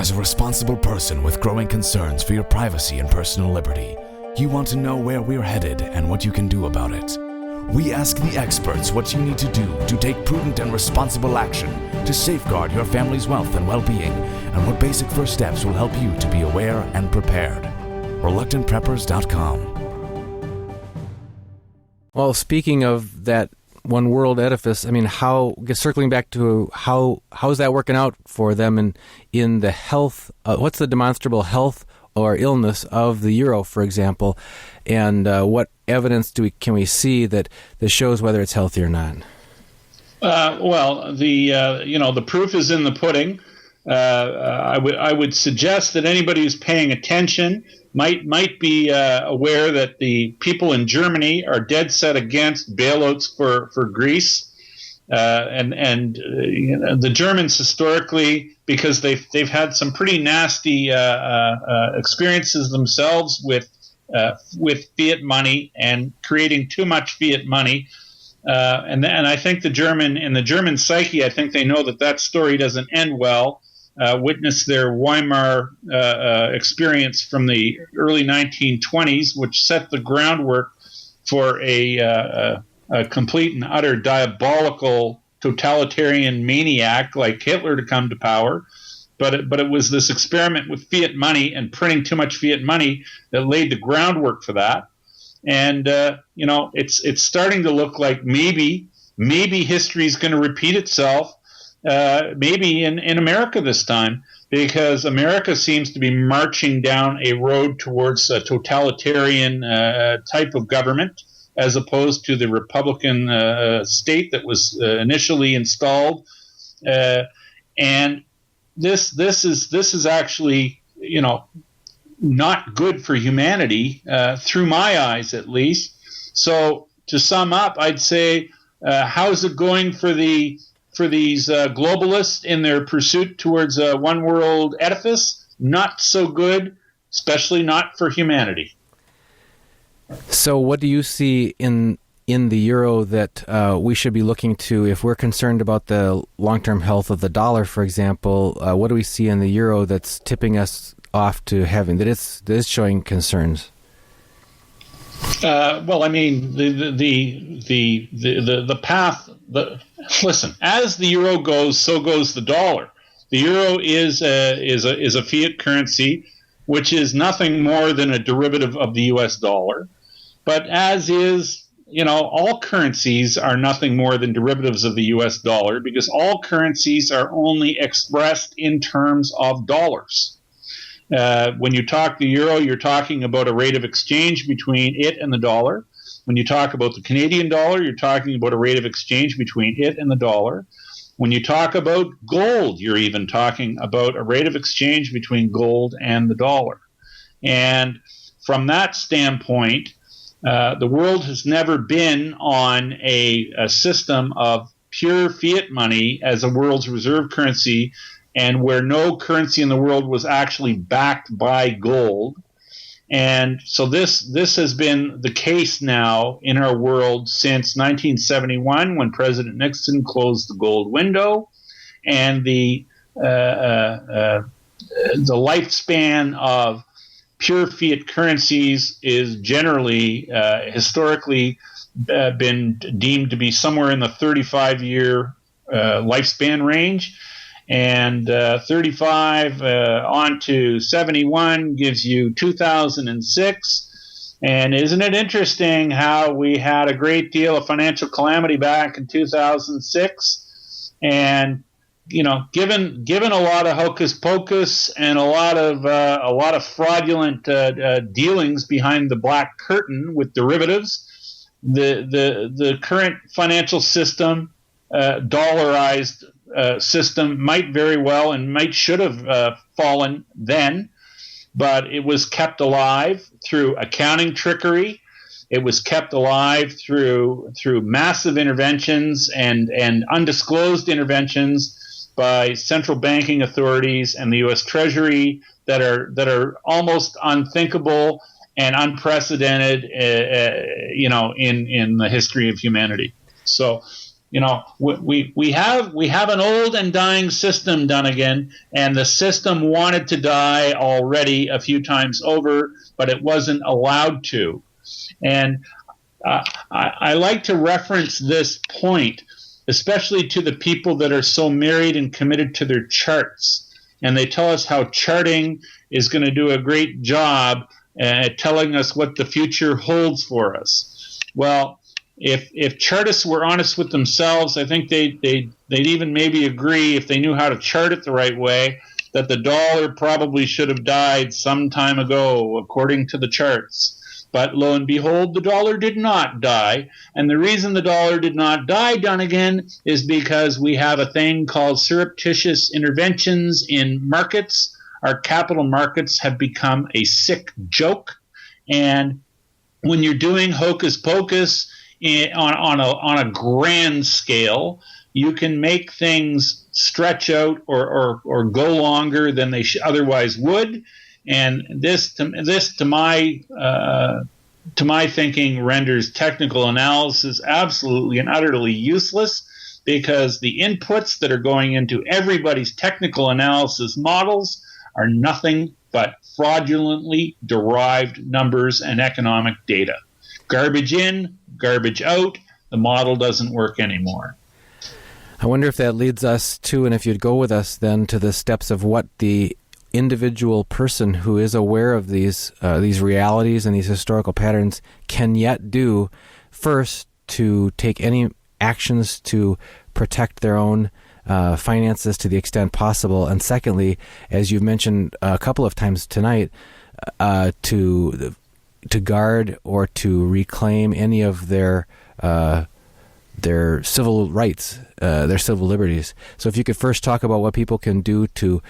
As a responsible person with growing concerns for your privacy and personal liberty, you want to know where we're headed and what you can do about it. We ask the experts what you need to do to take prudent and responsible action to safeguard your family's wealth and well-being, and what basic first steps will help you to be aware and prepared. ReluctantPreppers.com. Well, speaking of that one world edifice, I mean, circling back to how's that working out for them in the health, what's the demonstrable health or illness of the euro, for example, and what evidence can we see that shows whether it's healthy or not? Well, the proof is in the pudding. I would suggest that anybody who's paying attention might be aware that the people in Germany are dead set against bailouts for Greece, and the Germans historically, because they've had some pretty nasty experiences themselves with fiat money and creating too much fiat money, and I think in the German psyche, I think they know that story doesn't end well. Witness their Weimar experience from the early 1920s, which set the groundwork for a complete and utter diabolical totalitarian maniac like Hitler to come to power. But it was this experiment with fiat money and printing too much fiat money that laid the groundwork for that. And it's starting to look like maybe history is going to repeat itself. Maybe in America this time, because America seems to be marching down a road towards a totalitarian type of government, as opposed to the Republican state that was initially installed. And this is actually, not good for humanity, through my eyes at least. So to sum up, I'd say, how's it going for these globalists in their pursuit towards a one world edifice? Not so good, especially not for humanity. So what do you see in the euro that we should be looking to if we're concerned about the long-term health of the dollar, for example? What do we see in the euro that's tipping us off to having that is showing concerns? Well, I mean, the path. Listen, as the euro goes, so goes the dollar. The euro is a fiat currency, which is nothing more than a derivative of the U.S. dollar. But as is, all currencies are nothing more than derivatives of the U.S. dollar, because all currencies are only expressed in terms of dollars. When you talk the euro, you're talking about a rate of exchange between it and the dollar. When you talk about the Canadian dollar, you're talking about a rate of exchange between it and the dollar. When you talk about gold, you're even talking about a rate of exchange between gold and the dollar. And from that standpoint, the world has never been on a system of pure fiat money as a world's reserve currency, and where no currency in the world was actually backed by gold. And so this has been the case now in our world since 1971, when President Nixon closed the gold window, and the lifespan of pure fiat currencies is generally historically been deemed to be somewhere in the 35-year lifespan range. And 35 on to 71 gives you 2006. And isn't it interesting how we had a great deal of financial calamity back in 2006? And given a lot of hocus pocus and a lot of fraudulent dealings behind the black curtain with derivatives, the current financial system, dollarized system, might very well and should have fallen then, but it was kept alive through accounting trickery. It was kept alive through massive interventions and undisclosed interventions by central banking authorities and the U.S. Treasury that are almost unthinkable and unprecedented, in the history of humanity. So we have an old and dying system, Dunnigan, and the system wanted to die already a few times over, but it wasn't allowed to. And I like to reference this point, especially to the people that are so married and committed to their charts. And they tell us how charting is going to do a great job at telling us what the future holds for us. Well, if chartists were honest with themselves, I think they'd even maybe agree, if they knew how to chart it the right way, that the dollar probably should have died some time ago, according to the charts. But lo and behold, the dollar did not die. And the reason the dollar did not die, Dunnigan, is because we have a thing called surreptitious interventions in markets. Our capital markets have become a sick joke. And when you're doing hocus pocus on a grand scale, you can make things stretch out or go longer than they otherwise would. And this to my thinking renders technical analysis absolutely and utterly useless, because the inputs that are going into everybody's technical analysis models are nothing but fraudulently derived numbers and economic data. Garbage in, garbage out, the model doesn't work anymore. I wonder if that leads us to, and if you'd go with us then, to the steps of what the individual person who is aware of these realities and these historical patterns can yet do, first to take any actions to protect their own finances to the extent possible, and secondly, as you've mentioned a couple of times tonight, to guard or to reclaim any of their civil rights, their civil liberties. So if you could first talk about what people can do to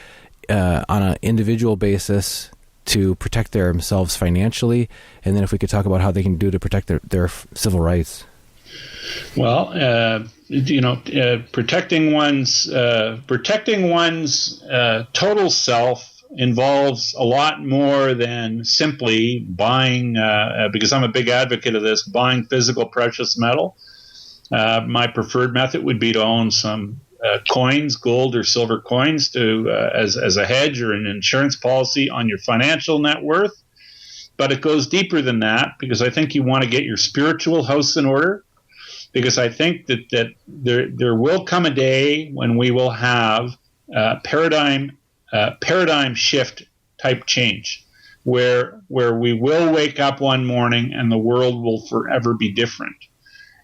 on an individual basis to protect themselves financially, and then if we could talk about how they can do to protect their civil rights. Well, protecting one's total self involves a lot more than simply buying, because I'm a big advocate of this, buying physical precious metal. My preferred method would be to own some coins, gold or silver coins, to as a hedge or an insurance policy on your financial net worth. But it goes deeper than that, because I think you want to get your spiritual house in order, because I think that there will come a day when we will have paradigm shift type change, where we will wake up one morning and the world will forever be different.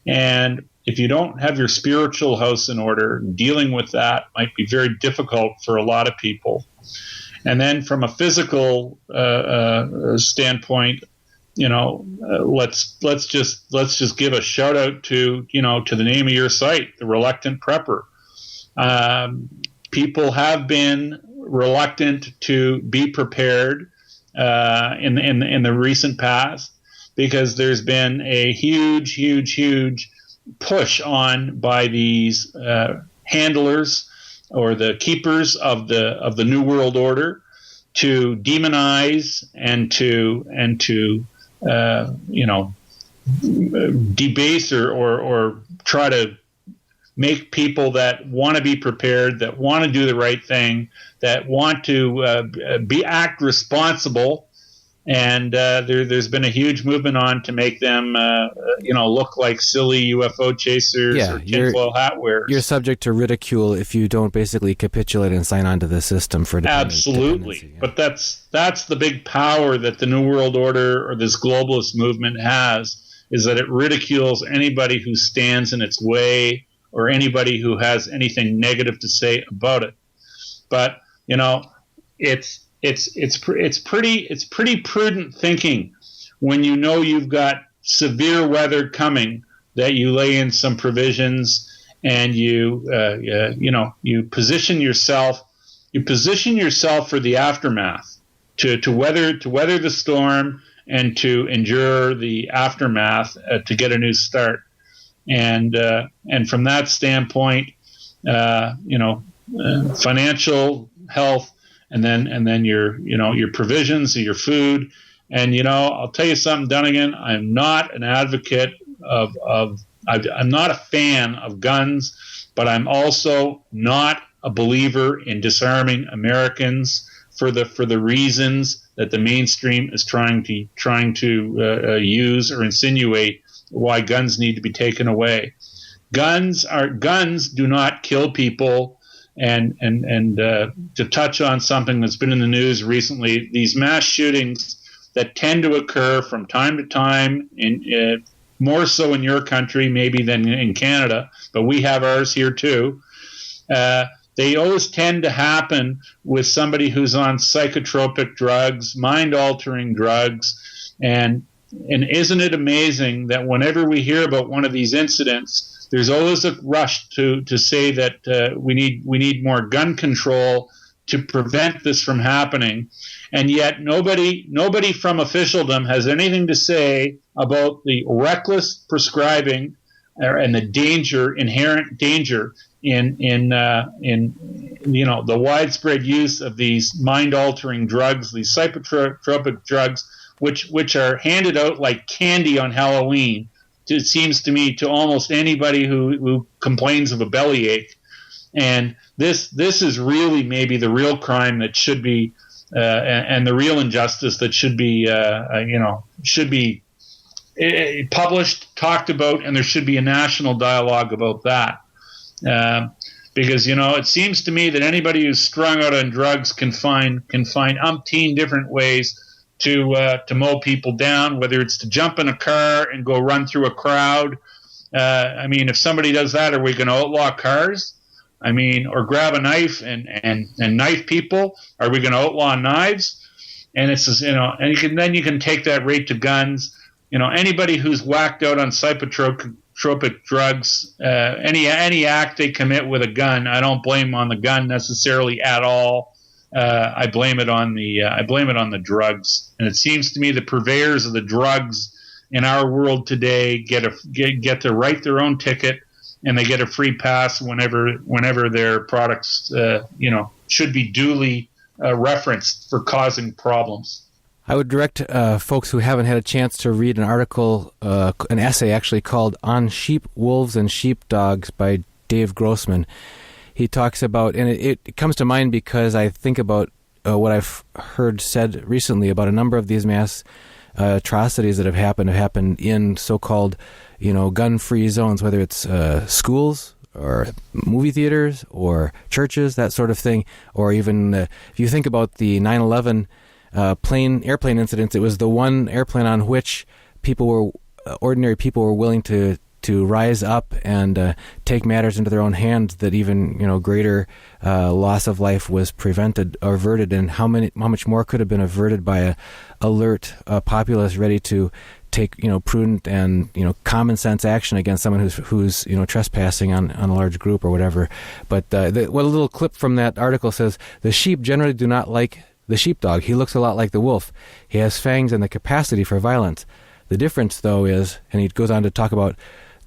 And if you don't have your spiritual house in order, dealing with that might be very difficult for a lot of people. And then from a physical standpoint, let's just give a shout out to the name of your site, The Reluctant Prepper. People have been reluctant to be prepared in the recent past, because there's been a huge push on by these handlers or the keepers of the New World Order to demonize and to debase or try to make people that want to be prepared, that want to do the right thing, that want to act responsible. And there's been a huge movement on to make them, look like silly UFO chasers or tinfoil hat wearers. You're subject to ridicule if you don't basically capitulate and sign on to the system for absolutely. Yeah. But that's the big power that the New World Order or this globalist movement has, is that it ridicules anybody who stands in its way or anybody who has anything negative to say about it. But it's pretty prudent thinking when you know you've got severe weather coming, that you lay in some provisions and you position yourself for the aftermath, to weather the storm and to endure the aftermath, to get a new start. And from that standpoint, financial health, and then your provisions, your food. And I'll tell you something, Dunnigan, I'm not an advocate of I'm not a fan of guns, but I'm also not a believer in disarming Americans for the reasons that the mainstream is trying to use or insinuate why guns need to be taken away. Guns do not kill people. And to touch on something that's been in the news recently, these mass shootings that tend to occur from time to time, in more so in your country maybe than in Canada, but we have ours here too. They always tend to happen with somebody who's on psychotropic drugs, mind-altering drugs, and isn't it amazing that whenever we hear about one of these incidents, there's always a rush to say that we need more gun control to prevent this from happening, and yet nobody from officialdom has anything to say about the reckless prescribing and the inherent danger in the widespread use of these mind-altering drugs, these psychotropic drugs, which are handed out like candy on Halloween. It seems to me, to almost anybody who complains of a bellyache. And this is really maybe the real crime that should be, and the real injustice that should be published, talked about, and there should be a national dialogue about that. Because it seems to me that anybody who's strung out on drugs can find umpteen different ways to mow people down, whether it's to jump in a car and go run through a crowd. If somebody does that, are we going to outlaw cars? Or grab a knife and knife people? Are we going to outlaw knives? And it's just, and you can take that right to guns. Anybody who's whacked out on psychotropic drugs, any act they commit with a gun, I don't blame on the gun necessarily at all. I blame it on the drugs. And it seems to me the purveyors of the drugs in our world today get to write their own ticket, and they get a free pass whenever their products should be duly referenced for causing problems. I would direct folks who haven't had a chance to read an article, an essay actually called "On Sheep, Wolves, and Sheepdogs" by Dave Grossman. He talks about, and it comes to mind because I think about what I've heard said recently about a number of these mass atrocities that have happened in so-called, gun-free zones, whether it's schools or movie theaters or churches, that sort of thing, or even if you think about the 9/11 airplane incidents, it was the one airplane on which ordinary people were willing to rise up and take matters into their own hands, that even greater loss of life was prevented or averted, and how much more could have been averted by a alert populace ready to take prudent and common sense action against someone who's trespassing on a large group or whatever. But what a little clip from that article says: the sheep generally do not like the sheepdog. He looks a lot like the wolf. He has fangs and the capacity for violence. The difference, though, is, and he goes on to talk about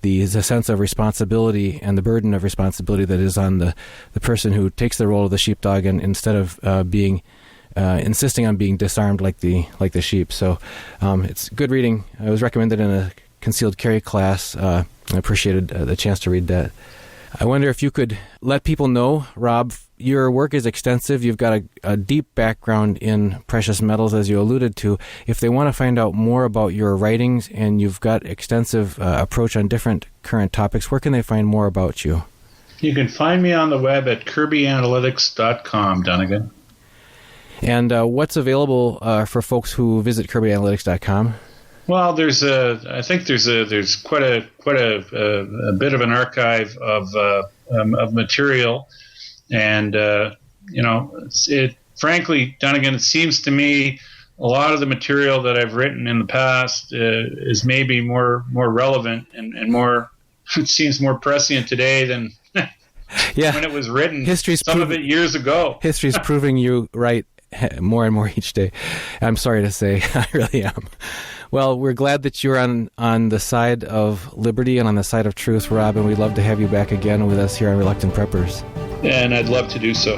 the sense of responsibility and the burden of responsibility that is on the person who takes the role of the sheepdog, and instead of insisting on being disarmed like the sheep. So it's good reading. It was recommended in a concealed carry class. I appreciated the chance to read that. I wonder if you could let people know, Rob, your work is extensive. You've got a deep background in precious metals, as you alluded to. If they want to find out more about your writings, and you've got extensive approach on different current topics, where can they find more about you? You can find me on the web at kirbyanalytics.com, Dunnigan. And what's available for folks who visit kirbyanalytics.com? Well, there's quite a bit of an archive of material, and frankly, Dunnigan, it seems to me a lot of the material that I've written in the past is maybe more relevant and more, it seems more prescient today than when it was written. Some of it years ago. History's proving you right more and more each day. I'm sorry to say, I really am. Well, we're glad that you're on the side of liberty and on the side of truth, Rob, and we'd love to have you back again with us here on Reluctant Preppers. And I'd love to do so.